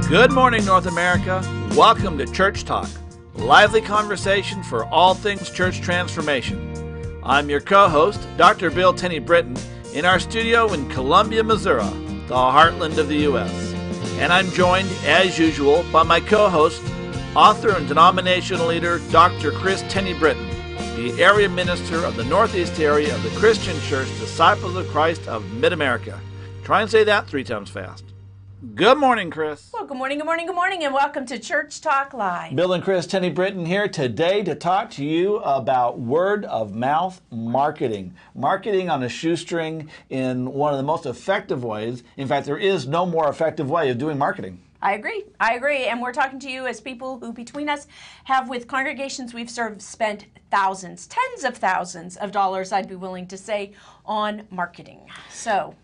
Good morning, North America. Welcome to Church Talk, lively conversation for all things church transformation. I'm your co-host, Dr. Bill Tenney Britton, in our studio in Columbia, Missouri, the heartland of the U.S. And I'm joined, as usual, by my co-host, author and denominational leader, Dr. Kris Tenney Britton, the area minister of the Northeast area of the Christian Church Disciples of Christ of Mid-America. Try and say that 3 times fast. Good morning, Kris. Well, good morning, and welcome to Church Talk Live. Bill and Kris Tenney Britton here today to talk to you about word of mouth marketing. Marketing on a shoestring in one of the most effective ways. In fact, there is no more effective way of doing marketing. I agree. And we're talking to you as people who, between us, have with congregations we've served, spent thousands, tens of thousands of dollars, I'd be willing to say, on marketing. So,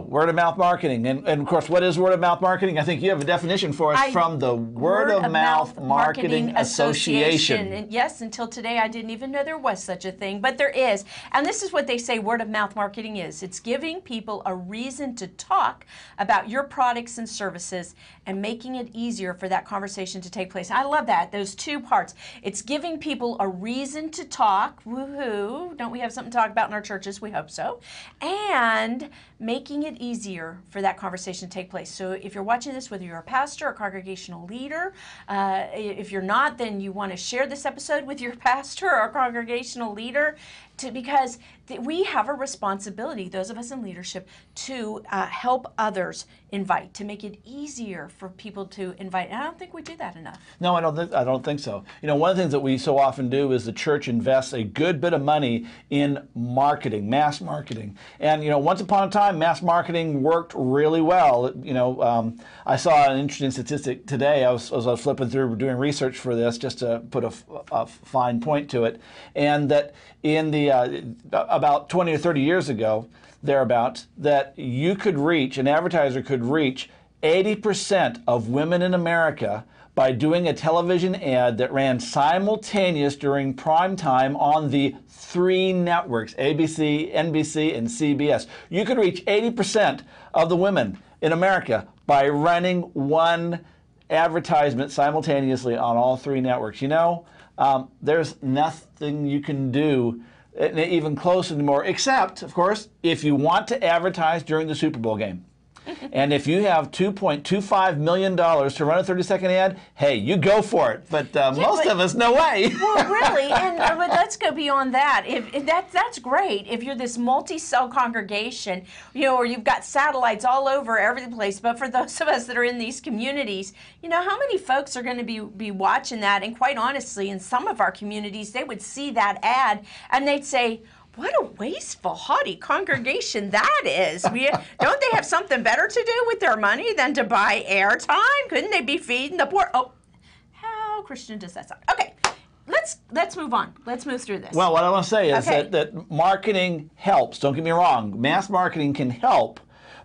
word of mouth marketing. And of course, what is word of mouth marketing? I think you have a definition for us from the Word of Mouth Marketing Association. And yes, until today, I didn't even know there was such a thing, but there is. And this is what they say word of mouth marketing is. It's giving people a reason to talk about your products and services and making it easier for that conversation to take place. I love that, those two parts. It's giving people a reason to talk. Woohoo! Don't we have something to talk about in our churches? We hope so. And making it easier for that conversation to take place. So if you're watching this, whether you're a pastor or congregational leader, if you're not, then you want to share this episode with your pastor or congregational leader because we have a responsibility, those of us in leadership, to help others invite, to make it easier for people to invite. And I don't think we do that enough. No, I don't think so. You know, one of the things that we so often do is the church invests a good bit of money in marketing, mass marketing. And, you know, once upon a time, mass marketing worked really well. You know, I saw an interesting statistic today. As I was flipping through doing research for this, just to put a fine point to it, and that in the about 20 or 30 years ago, thereabouts, that you could reach, an advertiser could reach 80% of women in America by doing a television ad that ran simultaneous during prime time on the 3 networks, ABC, NBC, and CBS. You could reach 80% of the women in America by running one advertisement simultaneously on all 3 networks. You know, there's nothing you can do even close anymore, except, of course, if you want to advertise during the Super Bowl game. And if you have $2.25 million to run a 30-second ad, hey, you go for it. But most of us, no way. Well, really, but let's go beyond that. If that's great. If you're this multi-cell congregation, you know, or you've got satellites all over every place. But for those of us that are in these communities, you know, how many folks are going to be watching that? And quite honestly, in some of our communities, they would see that ad and they'd say, what a wasteful, haughty congregation that is. Don't they have something better to do with their money than to buy airtime? Couldn't they be feeding the poor? Oh, how Christian does that sound? Okay, let's move on. Let's move through this. Well, what I want to say is that marketing helps. Don't get me wrong. Mass marketing can help,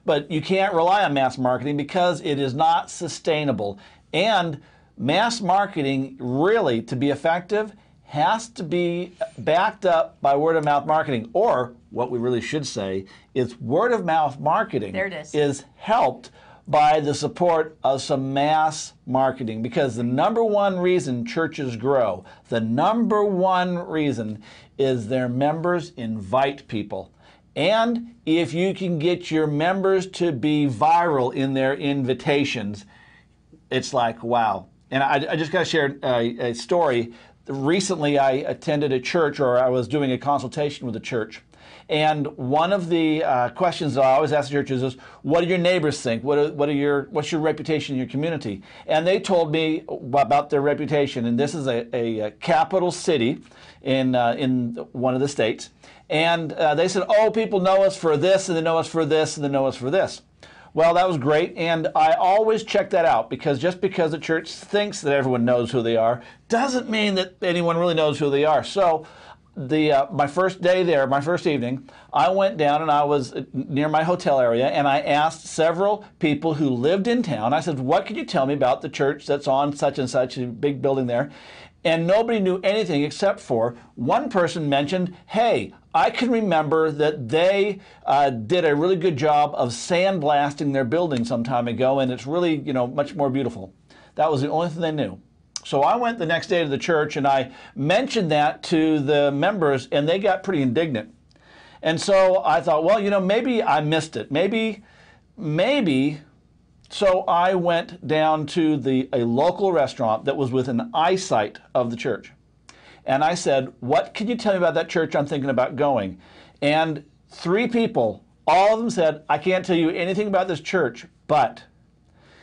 but you can't rely on mass marketing because it is not sustainable. And mass marketing, really, to be effective, has to be backed up by word-of-mouth marketing, or what we really should say is word-of-mouth marketing is helped by the support of some mass marketing, because the number one reason churches grow, the number one reason is their members invite people. And if you can get your members to be viral in their invitations, it's like, wow. And I just got to share a story. Recently, I attended a church, or I was doing a consultation with a church. And one of the questions that I always ask the churches is, what do your neighbors think? What's your reputation in your community? And they told me about their reputation. And this is a capital city in one of the states. And they said, oh, people know us for this, and they know us for this, and they know us for this. Well, that was great, and I always check that out, because just because the church thinks that everyone knows who they are doesn't mean that anyone really knows who they are. So my first day there, my first evening, I went down and I was near my hotel area, and I asked several people who lived in town. I said, what could you tell me about the church that's on such and such a big building there? And nobody knew anything except for one person mentioned, hey, I can remember that they did a really good job of sandblasting their building some time ago, and it's really, much more beautiful. That was the only thing they knew. So I went the next day to the church and I mentioned that to the members, and they got pretty indignant. And so I thought, well, maybe I missed it. Maybe. So I went down to a local restaurant that was within eyesight of the church. And I said, what can you tell me about that church I'm thinking about going? And 3 people, all of them said, I can't tell you anything about this church, but.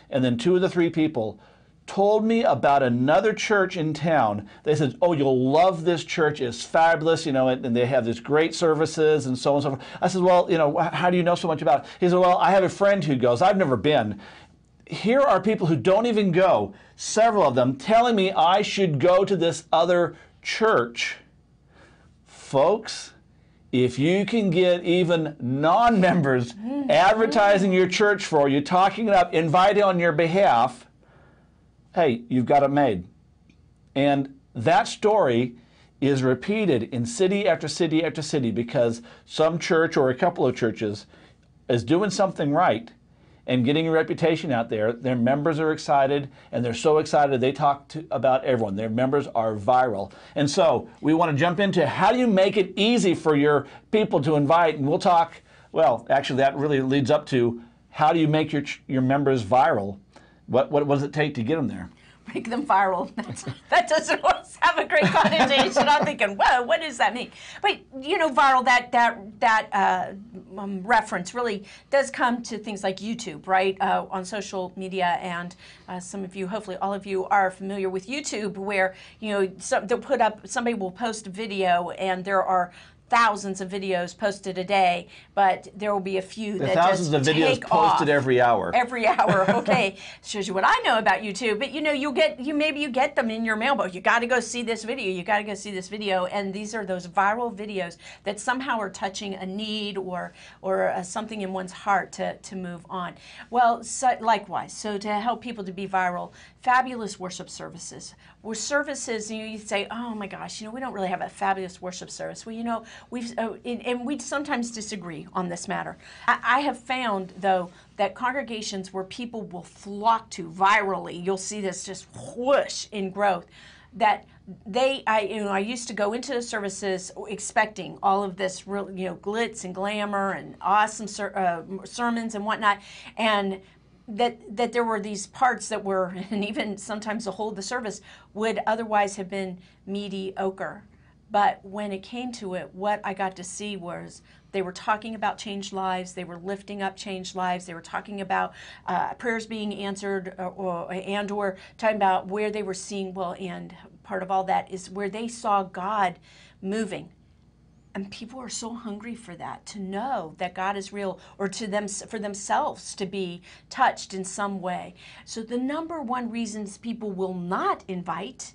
And then 2 of the 3 people told me about another church in town. They said, oh, you'll love this church. It's fabulous, and they have these great services and so on and so forth. I said, well, how do you know so much about it? He said, well, I have a friend who goes. I've never been. Here are people who don't even go, several of them, telling me I should go to this other church. Folks, if you can get even non-members advertising your church for you, talking it up, inviting on your behalf, hey, you've got it made. And that story is repeated in city after city after city because some church or a couple of churches is doing something right and getting a reputation out there. Their members are excited, and they're so excited they talk about everyone. Their members are viral. And so we want to jump into how do you make it easy for your people to invite, and we'll talk, well, actually that really leads up to how do you make your members viral? What does it take to get them there? Make them viral. That doesn't always have a great connotation. I'm thinking, whoa, what does that mean? But viral. That reference really does come to things like YouTube, right? On social media, and some of you, hopefully all of you, are familiar with YouTube, where somebody will post a video, and there are thousands of videos posted a day, but there will be a few that thousands of videos posted every hour. Every hour, okay. Shows you what I know about YouTube. But maybe you get them in your mailbox. You got to go see this video. You got to go see this video. And these are those viral videos that somehow are touching a need or something in one's heart to move on. Well, likewise, so to help people to be viral, fabulous worship services. Services, you say, oh my gosh, we don't really have a fabulous worship service. Well, we sometimes disagree on this matter. I have found, though, that congregations where people will flock to virally, you'll see this just whoosh in growth, that I used to go into the services expecting all of this real, glitz and glamour and awesome sermons and whatnot, and that there were these parts that were, and even sometimes the whole of the service would otherwise have been mediocre. But when it came to it, what I got to see was they were talking about changed lives. They were lifting up changed lives. They were talking about prayers being answered, or talking about where they were seeing, and part of all that is where they saw God moving. And people are so hungry for that, to know that God is real, or for themselves to be touched in some way. So the number one reasons people will not invite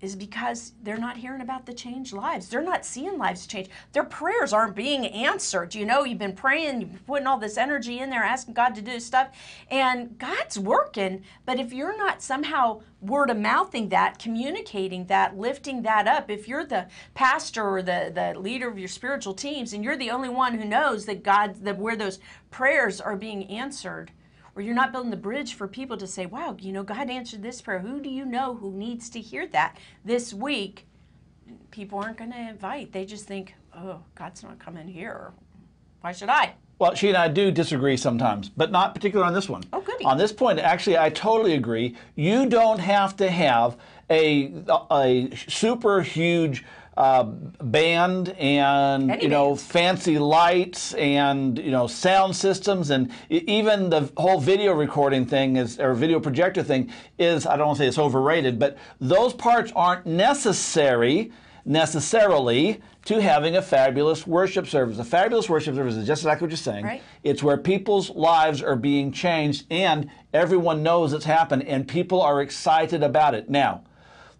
is because they're not hearing about the changed lives. They're not seeing lives change. Their prayers aren't being answered. You've been praying, you've been putting all this energy in there, asking God to do stuff, and God's working. But if you're not somehow word of mouthing that, communicating that, lifting that up, if you're the pastor or the leader of your spiritual teams, and you're the only one who knows that where those prayers are being answered, or you're not building the bridge for people to say, wow, God answered this prayer. Who do you know who needs to hear that this week? People aren't going to invite. They just think, oh, God's not coming here. Why should I? Well, she and I do disagree sometimes, but not particularly on this one. Oh, goody. On this point, actually, I totally agree. You don't have to have a super huge band and fancy lights and sound systems, and even the whole video recording thing or video projector thing is, I don't want to say it's overrated, but those parts aren't necessarily to having a fabulous worship service. A fabulous worship service is just exactly what you're saying. Right. It's where people's lives are being changed and everyone knows it's happened and people are excited about it. Now,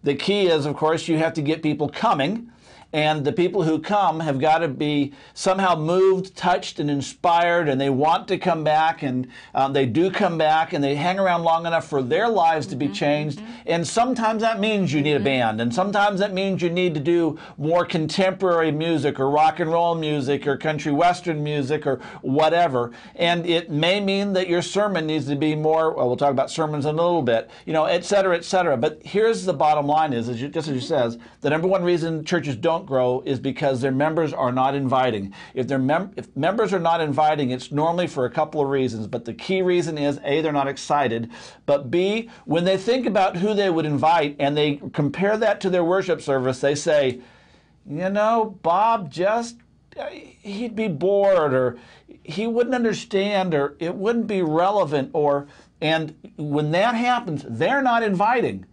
the key is, of course, you have to get people coming, and the people who come have got to be somehow moved, touched, and inspired, and they want to come back, and they do come back, and they hang around long enough for their lives to be changed. And sometimes that means you need a band, and sometimes that means you need to do more contemporary music or rock and roll music or country western music or whatever. And it may mean that your sermon needs to be more, well, we'll talk about sermons in a little bit, et cetera, et cetera. But here's the bottom line is, just as you says, the number one reason churches don't grow is because their members are not inviting. If members are not inviting, it's normally for a couple of reasons, but the key reason is A, they're not excited, but B, when they think about who they would invite and they compare that to their worship service, they say, Bob he'd be bored, or he wouldn't understand, or it wouldn't be relevant, and when that happens, they're not inviting.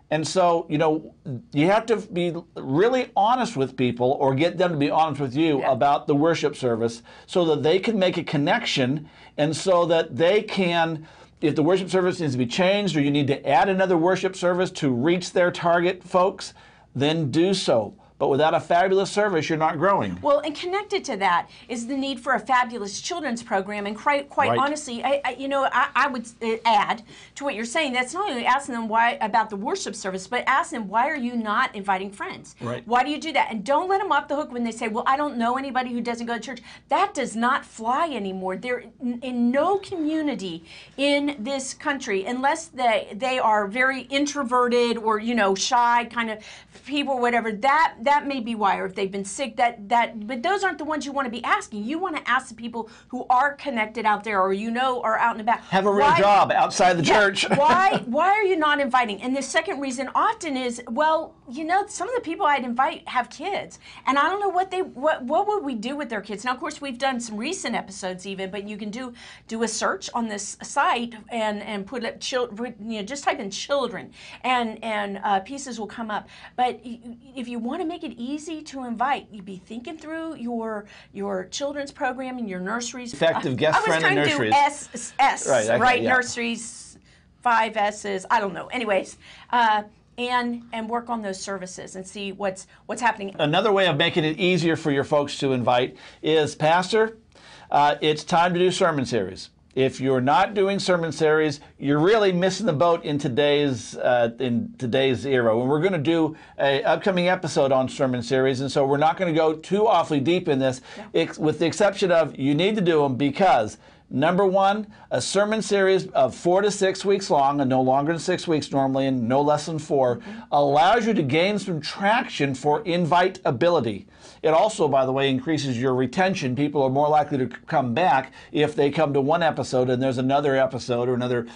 And so, you have to be really honest with people, or get them to be honest with you about the worship service, so that they can make a connection, and so that they can, if the worship service needs to be changed, or you need to add another worship service to reach their target folks, then do so. But without a fabulous service, you're not growing. Well, and connected to that is the need for a fabulous children's program. And quite honestly, I would add to what you're saying. That's not only asking them why about the worship service, but ask them, why are you not inviting friends? Right. Why do you do that? And don't let them off the hook when they say, well, I don't know anybody who doesn't go to church. That does not fly anymore. They're in no community in this country, unless they are very introverted or shy kind of people or whatever. That may be why, or if they've been sick, but those aren't the ones you want to be asking. You want to ask the people who are connected out there, or are out and about. Have a real job outside the church. Why are you not inviting? And the second reason often is, well, some of the people I'd invite have kids, and I don't know what would we do with their kids. Now, of course, we've done some recent episodes even, but you can do a search on this site and put it, just type in children, and pieces will come up. But if you want to make it easy to invite, you'd be thinking through your children's program and your nurseries. Effective guest friend in nurseries. I was trying to do S, right? Yeah. Nurseries, 5 S's, I don't know. Anyways, and work on those services and see what's happening. Another way of making it easier for your folks to invite is, Pastor, it's time to do sermon series. If you're not doing sermon series, you're really missing the boat in today's era. And we're going to do an upcoming episode on sermon series, and so we're not going to go too awfully deep in this, with the exception of you need to do them because, number one, a sermon series of 4 to 6 weeks long, and no longer than 6 weeks normally, and no less than 4, allows you to gain some traction for invitability. It also, by the way, increases your retention. People are more likely to come back if they come to one episode and there's another episode or another,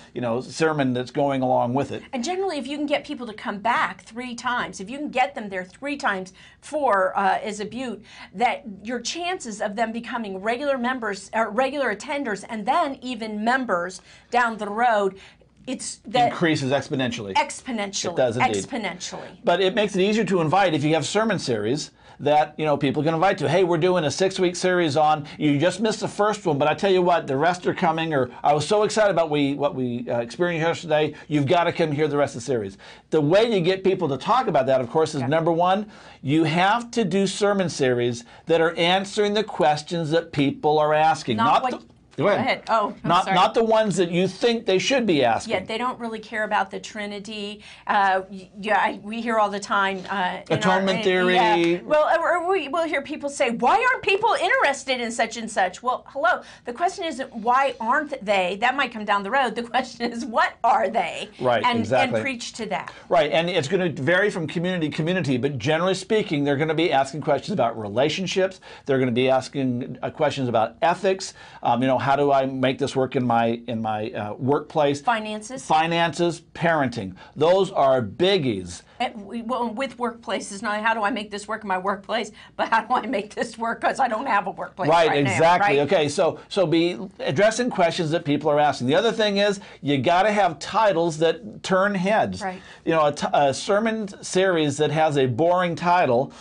sermon that's going along with it. And generally, if you can get people to come back 3 times, if you can get them there 3 times, 4 is a beaut, that your chances of them becoming regular members, or regular attenders, and then even members down the road, increases exponentially. Exponentially. It does indeed. Exponentially. But it makes it easier to invite if you have sermon series that people can invite to. Hey, we're doing a 6-week series on, you just missed the first one, but I tell you what, the rest are coming, or I was so excited about what we experienced yesterday, you've got to come hear the rest of the series. The way you get people to talk about that, of course, is number one, you have to do sermon series that are answering the questions that people are asking. Go ahead. Oh, sorry. Not the ones that you think they should be asking. Yeah, they don't really care about the Trinity. We hear all the time. Atonement theory. Yeah. Well, we'll hear people say, why aren't people interested in such and such? Well, hello. The question isn't why aren't they? That might come down the road. The question is, what are they? Right, exactly. And preach to that. Right, and it's going to vary from community to community, but generally speaking, they're going to be asking questions about relationships. They're going to be asking questions about ethics. How do I make this work in my workplace? Finances, parenting. Those are biggies. Well, with workplaces, not how do I make this work in my workplace, but how do I make this work because I don't have a workplace right exactly. now, right? Okay, so be addressing questions that people are asking. The other thing is you got to have titles that turn heads. Right. A sermon series that has a boring title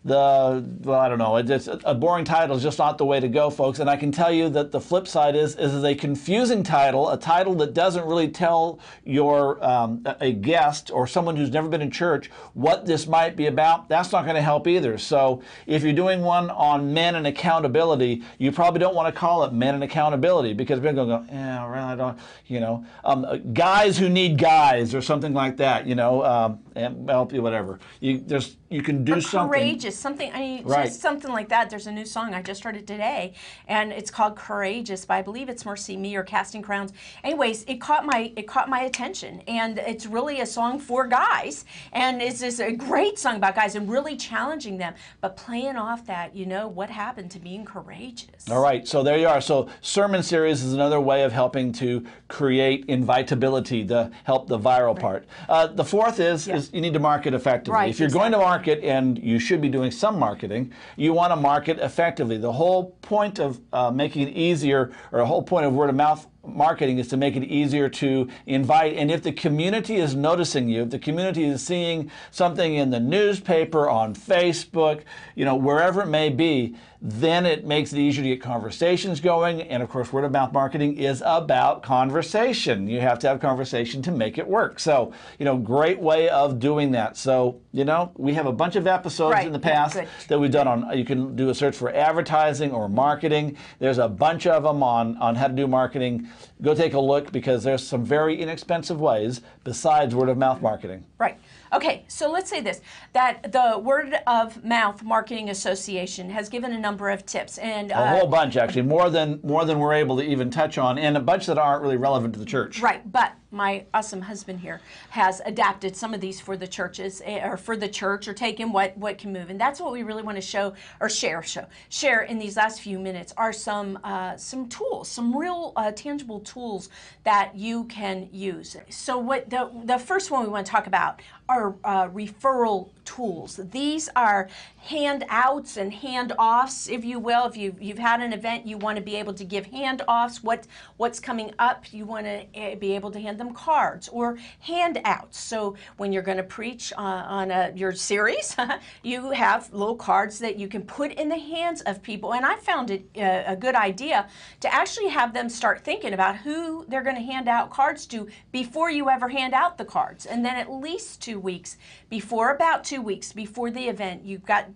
well, I don't know, it's a boring title is just not the way to go, folks. And I can tell you that the flip side is a confusing title, a title that doesn't really tell your a guest or someone who's never been in church what this might be about. That's not going to help either. So if you're doing one on men and accountability, you probably don't want to call it men and accountability, because people are going to go, yeah, well, I don't, you know, guys who need guys or something like that, you know, and help you, whatever. You can do something. Courageous, something, I mean, Right. just something like that. There's a new song, I just heard it today, and it's called Courageous, by I believe it's Mercy Me or Casting Crowns. Anyways, it caught my attention, and it's really a song for guys, and it's just a great song about guys and really challenging them, but playing off that, you know, what happened to being courageous. All right, so there you are. So sermon series is another way of helping to create invitability, to help the viral part. The fourth is you need to market effectively. Right, if you're going to market, and you should be doing some marketing, you want to market effectively. The whole point of making it easier, or the whole point of word of mouth marketing, is to make it easier to invite. And if the community is noticing you, if the community is seeing something in the newspaper, on Facebook, you know, wherever it may be, then it makes it easier to get conversations going. And of course, word of mouth marketing is about conversation. You have to have conversation to make it work. So, you know, great way of doing that. So, you know, we have a bunch of episodes in the past that we've done on, you can do a search for advertising or marketing. There's a bunch of them on how to do marketing. Go take a look, because there's some very inexpensive ways besides word of mouth marketing. Right. Okay, so let's say this, that the Word of Mouth Marketing Association has given a number of tips, and a whole bunch, actually, more than we're able to even touch on, and a bunch that aren't really relevant to the church. Right, but my awesome husband here has adapted some of these for the churches, or for the church, or taken what can move, and that's what we really want to show, or share in these last few minutes, are some tools, some real tangible tools that you can use. So what the first one we want to talk about are referral tools. These are handouts and handoffs, if you will. If you've had an event, you want to be able to give handoffs. What's coming up, you want to be able to hand them cards or handouts. So when you're going to preach on your series, you have little cards that you can put in the hands of people. And I found it a good idea to actually have them start thinking about who they're going to hand out cards to before you ever hand out the cards. And then at least 2 weeks before, about 2 weeks before the event,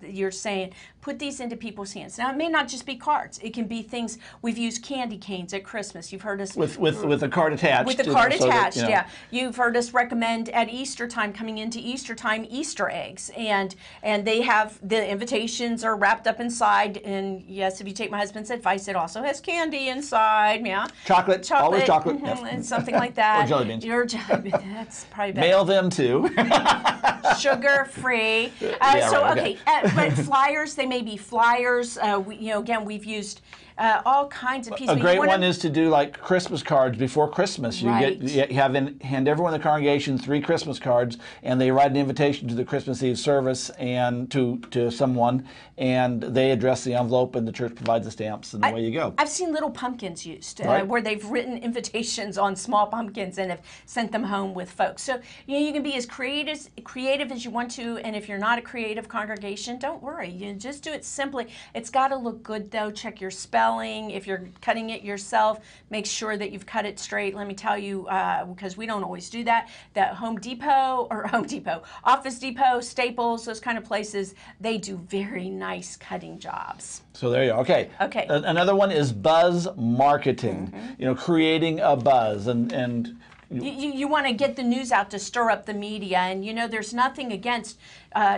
you're saying, put these into people's hands. Now, it may not just be cards. It can be things. We've used candy canes at Christmas. You've heard us with a card attached. With the card attached, yeah. You've heard us recommend at Easter time, coming into Easter time, Easter eggs, and they have, the invitations are wrapped up inside. And yes, if you take my husband's advice, it also has candy inside. Yeah, chocolate, always chocolate, and something like that. Or jelly beans. Or jelly beans. That's probably better. Mail them too. Sugar-free. But flyers, they may be flyers. Again, we've used all kinds of pieces. A great one is to do like Christmas cards before Christmas. You hand everyone in the congregation 3 Christmas cards, and they write an invitation to the Christmas Eve service and to someone, and they address the envelope, and the church provides the stamps, and away you go. I've seen little pumpkins used where they've written invitations on small pumpkins and have sent them home with folks. So you can be as creative as you want to, and if you're not a creative congregation, don't worry. You just do it simply. It's got to look good though. Check your spelling. If you're cutting it yourself, make sure that you've cut it straight. Let me tell you, because we don't always do that, that Office Depot, Staples, those kind of places, they do very nice cutting jobs. So there you go. Okay. Another one is buzz marketing. Mm-hmm. Creating a buzz, and you want to get the news out to stir up the media, and there's nothing against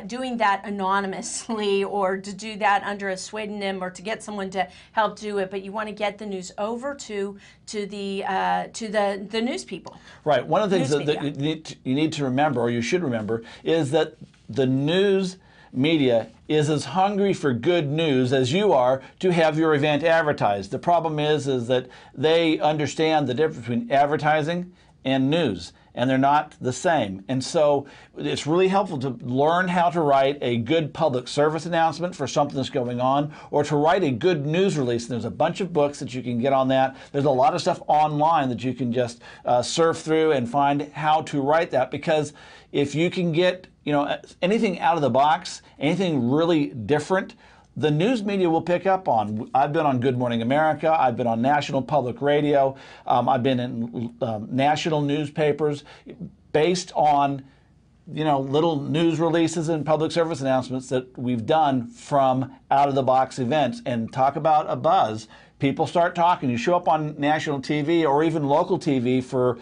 doing that anonymously or to do that under a pseudonym or to get someone to help do it, but you want to get the news over to the news people. Right. One of the things that you need to remember, or you should remember, is that the news media is as hungry for good news as you are to have your event advertised. The problem is that they understand the difference between advertising and news, and they're not the same. And so it's really helpful to learn how to write a good public service announcement for something that's going on, or to write a good news release. And there's a bunch of books that you can get on that. There's a lot of stuff online that you can just surf through and find how to write that, because if you can get anything out of the box, anything really different, the news media will pick up on. I've been on Good Morning America. I've been on National Public Radio. I've been in national newspapers based on little news releases and public service announcements that we've done from out-of-the-box events. And talk about a buzz. People start talking. You show up on national TV or even local TV for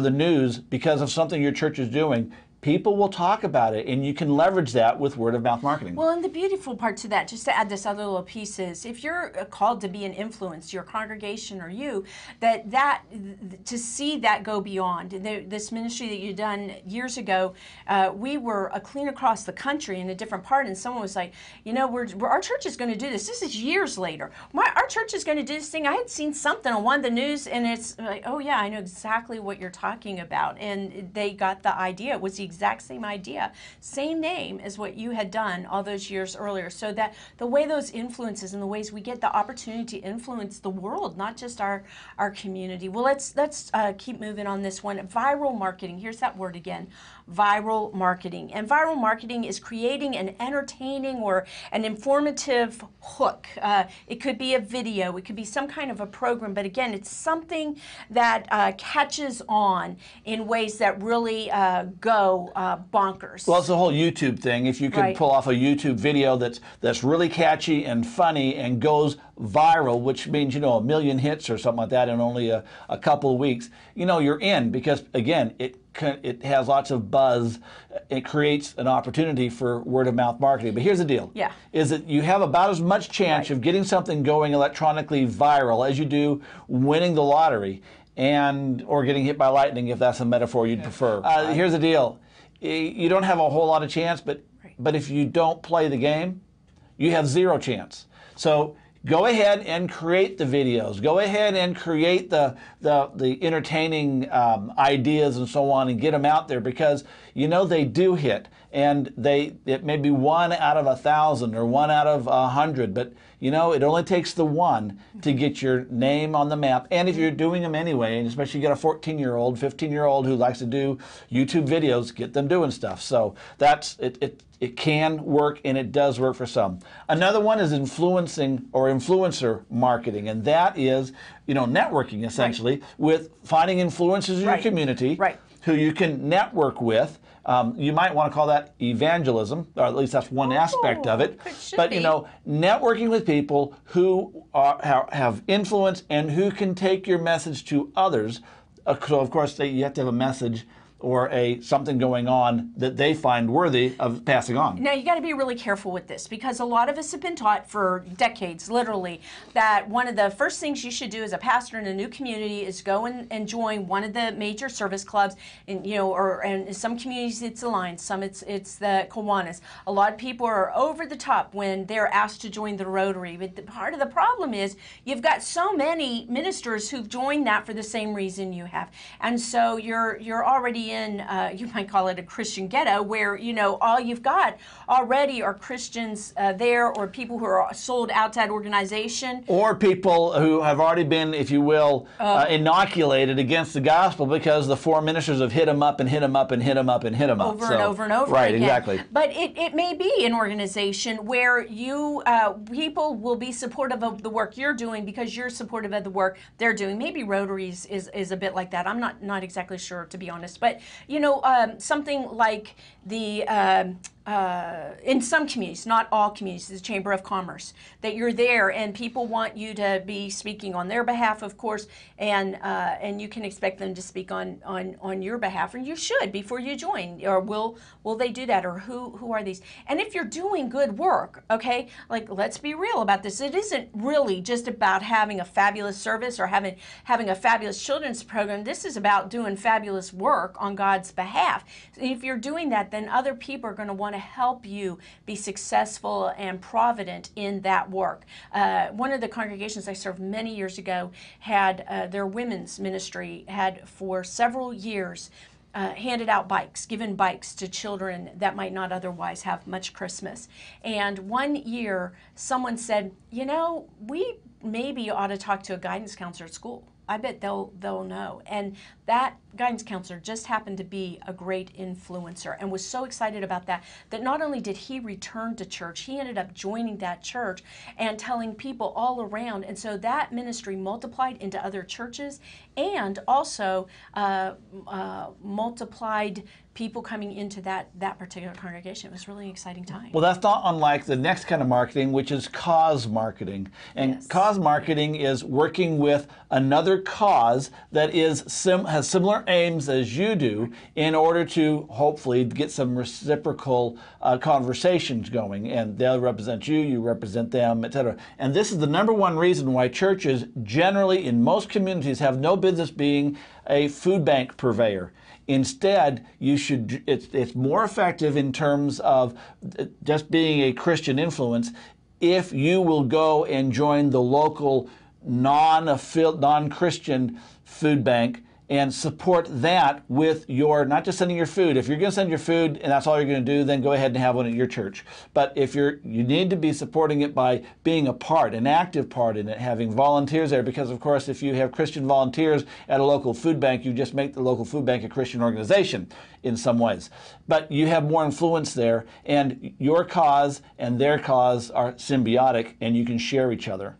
the news because of something your church is doing. People will talk about it, and you can leverage that with word-of-mouth marketing. Well, and the beautiful part to that, just to add this other little piece, is if you're called to be an influence, your congregation or you, to see that go beyond. This ministry that you've done years ago, we were clean across the country in a different part, and someone was like, our church is going to do this. This is years later. Our church is going to do this thing. I had seen something on one of the news, and it's like, oh yeah, I know exactly what you're talking about. And they got the idea. It was the exact same idea, same name as what you had done all those years earlier. So that the way those influences and the ways we get the opportunity to influence the world, not just our community. Well, let's keep moving on this one. Viral marketing. Here's that word again. Viral marketing. And viral marketing is creating an entertaining or an informative hook. It could be a video. It could be some kind of a program. But again, it's something that catches on in ways that really go bonkers. Well, it's the whole YouTube thing. If you can pull off a YouTube video that's really catchy and funny and goes viral, which means, a million hits or something like that in only a couple of weeks, you're in, because again, it has lots of buzz. It creates an opportunity for word-of-mouth marketing. But here's the deal. Yeah. Is that you have about as much chance of getting something going electronically viral as you do winning the lottery or getting hit by lightning, if that's a metaphor you'd prefer. Here's the deal. You don't have a whole lot of chance, but if you don't play the game, you have zero chance. So go ahead and create the videos. Go ahead and create the entertaining ideas and so on, and get them out there, because they do hit. And it may be 1 out of 1,000 or 1 out of 100, but it only takes the one to get your name on the map. And if you're doing them anyway, and especially you got a 14-year-old, 15-year-old who likes to do YouTube videos, get them doing stuff. So that's it. It can work, and it does work for some. Another one is influencing or influencer marketing, and that is, networking essentially with finding influencers in your community who you can network with. You might want to call that evangelism, or at least that's one aspect of it. But networking with people who have influence and who can take your message to others. So of course you have to have a message or something going on that they find worthy of passing on. Now, you got to be really careful with this, because a lot of us have been taught for decades, literally, that one of the first things you should do as a pastor in a new community is go and join one of the major service clubs, and in some communities it's the Lions, some it's the Kiwanis. A lot of people are over the top when they're asked to join the Rotary, but part of the problem is you've got so many ministers who've joined that for the same reason you have, and so you're already in, you might call it a Christian ghetto, where all you've got already are Christians there, or people who are sold outside organization, or people who have already been, if you will, inoculated against the gospel because the four ministers have hit them up and hit them up and hit them up and hit them up over and over and over right, again. Exactly. But it may be an organization where people will be supportive of the work you're doing because you're supportive of the work they're doing. Maybe Rotaries is a bit like that. I'm not exactly sure, to be honest. But something like the in some communities, not all communities, the Chamber of Commerce, that you're there and people want you to be speaking on their behalf, of course, and you can expect them to speak on your behalf, and you should before you join. Or will they do that? Or who are these? And if you're doing good work, okay, like, let's be real about this. It isn't really just about having a fabulous service or having a fabulous children's program. This is about doing fabulous work on God's behalf. If you're doing that, then other people are going to want to help you be successful and provident in that work. One of the congregations I served many years ago had their women's ministry had for several years handed out bikes, given bikes to children that might not otherwise have much Christmas. And one year someone said, we maybe ought to talk to a guidance counselor at school. I bet they'll know. And that guidance counselor just happened to be a great influencer and was so excited about that not only did he return to church, he ended up joining that church and telling people all around. And so that ministry multiplied into other churches and also multiplied people coming into that particular congregation. It was really an exciting time. Well, that's not unlike the next kind of marketing, which is cause marketing. And Yes. Cause marketing is working with another cause that has similar aims as you do in order to hopefully get some reciprocal conversations going. And they'll represent you, you represent them, etc. And this is the number one reason why churches generally in most communities have no business being a food bank purveyor. Instead, it's more effective in terms of just being a Christian influence if you will go and join the local non-Christian food bank and support that with your, not just sending your food. If you're going to send your food and that's all you're going to do, then go ahead and have one at your church. But if you need to be supporting it by being a part, an active part in it, having volunteers there, because of course if you have Christian volunteers at a local food bank, you just make the local food bank a Christian organization in some ways. But you have more influence there, and your cause and their cause are symbiotic, and you can share each other.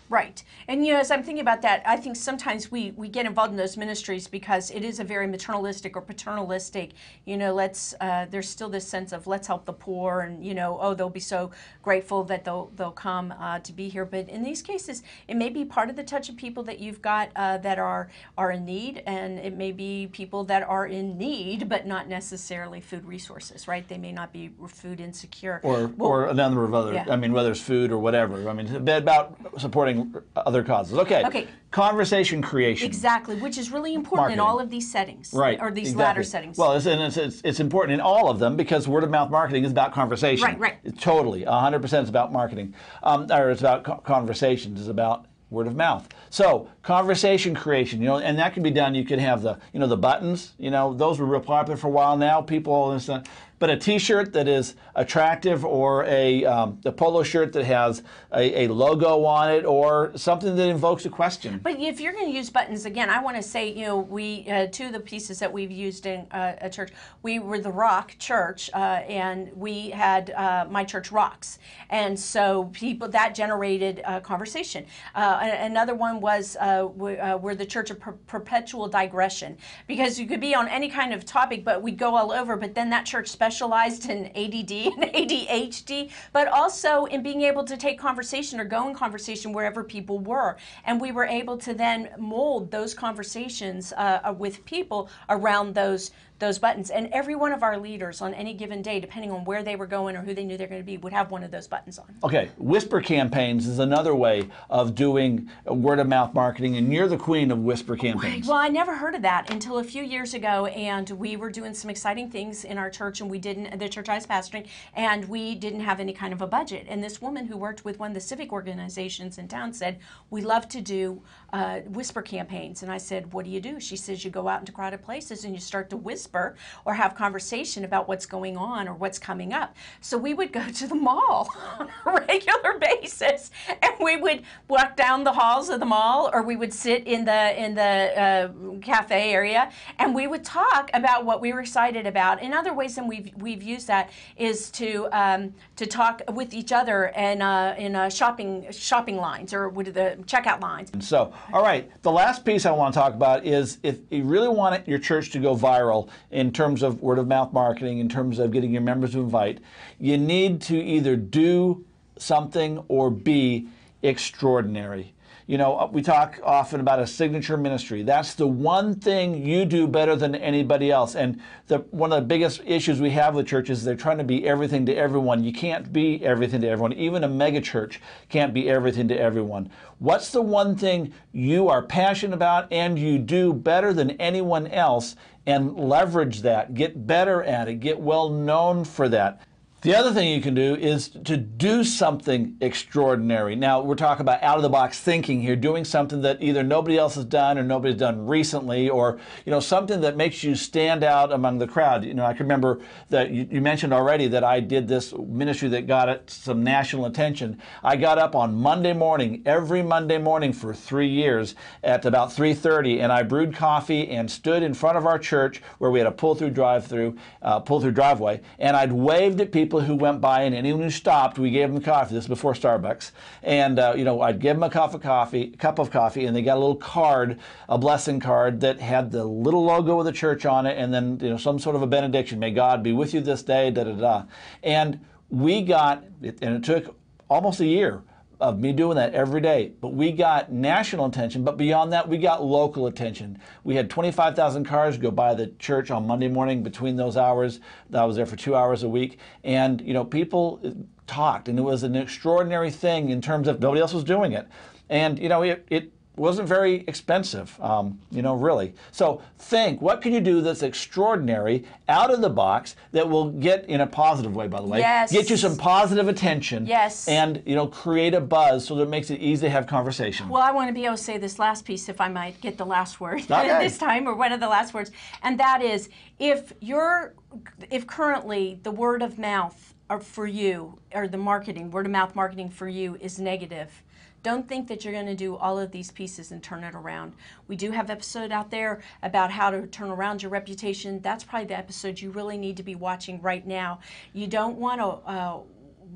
Right. And, as I'm thinking about that, I think sometimes we get involved in those ministries because it is a very maternalistic or paternalistic, there's still this sense of let's help the poor and, they'll be so grateful that they'll come to be here. But in these cases, it may be part of the touch of people that you've got that are in need, and it may be people that are in need but not necessarily food resources, right? They may not be food insecure. Or a number of other, Yeah. whether it's food or whatever. It's about supporting other causes. Okay. Conversation creation. Exactly, which is really important in all of these settings. Right. Or these exactly. latter settings. Well, it's important in all of them because word of mouth marketing is about conversation. Right. It's totally, 100% is about marketing. Or it's about conversations, it's about word of mouth. So conversation creation, and that can be done. You can have the buttons, those were real popular for a while now. People, but a T-shirt that is attractive, or a polo shirt that has a logo on it, or something that invokes a question. But if you're going to use buttons, again, I want to say, we two of the pieces that we've used in a church, we were the Rock Church, and we had My Church Rocks, and so that generated conversation. Another one was we're the Church of Perpetual Digression, because you could be on any kind of topic, but we'd go all over. But then that church specialized in ADD and ADHD, but also in being able to take conversation or go in conversation wherever people were. And we were able to then mold those conversations with people around those buttons. And every one of our leaders on any given day, depending on where they were going or who they knew they were going to be, would have one of those buttons on. Okay, whisper campaigns is another way of doing word of mouth marketing, and you're the queen of whisper campaigns. Well, I never heard of that until a few years ago, and we were doing some exciting things in our church, and the church I was pastoring, and we didn't have any kind of a budget. And this woman who worked with one of the civic organizations in town said, we love to do whisper campaigns. And I said, what do you do? She says, you go out into crowded places and you start to whisper or have conversation about what's going on or what's coming up. So we would go to the mall on a regular basis, and we would walk down the halls of the mall, or we would sit in the cafe area, and we would talk about what we were excited about. In other ways, and we've used that is to talk with each other in shopping lines, or with the checkout lines. So, all right, the last piece I want to talk about is if you really want your church to go viral in terms of word of mouth marketing, in terms of getting your members to invite, you need to either do something or be extraordinary. We talk often about a signature ministry. That's the one thing you do better than anybody else. And one of the biggest issues we have with churches is they're trying to be everything to everyone. You can't be everything to everyone. Even a mega church can't be everything to everyone. What's the one thing you are passionate about and you do better than anyone else, and leverage that, get better at it, get well known for that? The other thing you can do is to do something extraordinary. Now, we're talking about out-of-the-box thinking here, doing something that either nobody else has done or nobody's done recently, or something that makes you stand out among the crowd. I can remember that you mentioned already that I did this ministry that got some national attention. I got up on Monday morning, every Monday morning for 3 years at about 3:30, and I brewed coffee and stood in front of our church where we had a pull-through driveway, and I'd waved at people who went by, and anyone who stopped, we gave them coffee. This is before Starbucks. And, I'd give them a cup of coffee, and they got a little card, a blessing card that had the little logo of the church on it, and then, some sort of a benediction. May God be with you this day, da-da-da. And it took almost a year of me doing that every day. But we got national attention, but beyond that, we got local attention. We had 25,000 cars go by the church on Monday morning between those hours. I was there for 2 hours a week. And, people talked, and it was an extraordinary thing in terms of nobody else was doing it. And, it wasn't very expensive, really. So think, what can you do that's extraordinary, out of the box, that will get, in a positive way, by the way, yes, get you some positive attention, yes, and, create a buzz so that it makes it easy to have conversation. Well, I want to be able to say this last piece, if I might get the last word okay. this time, or one of the last words, and that is, if currently the word of mouth for you, or the word of mouth marketing for you is negative, don't think that you're going to do all of these pieces and turn it around. We do have an episode out there about how to turn around your reputation. That's probably the episode you really need to be watching right now. You don't want to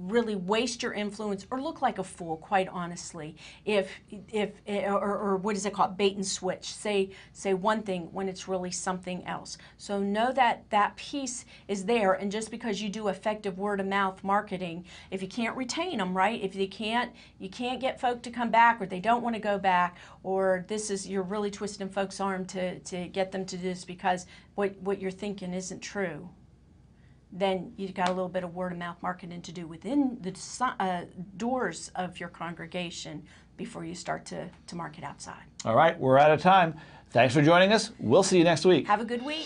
really waste your influence or look like a fool, quite honestly, or what is it called, bait and switch, say one thing when it's really something else. So know that that piece is there, and just because you do effective word of mouth marketing, if you can't retain them, right, if you can't get folk to come back, or they don't want to go back, or you're really twisting folks' arm to get them to do this because what you're thinking isn't true, then you've got a little bit of word of mouth marketing to do within the doors of your congregation before you start to market outside. All right, we're out of time. Thanks for joining us. We'll see you next week. Have a good week.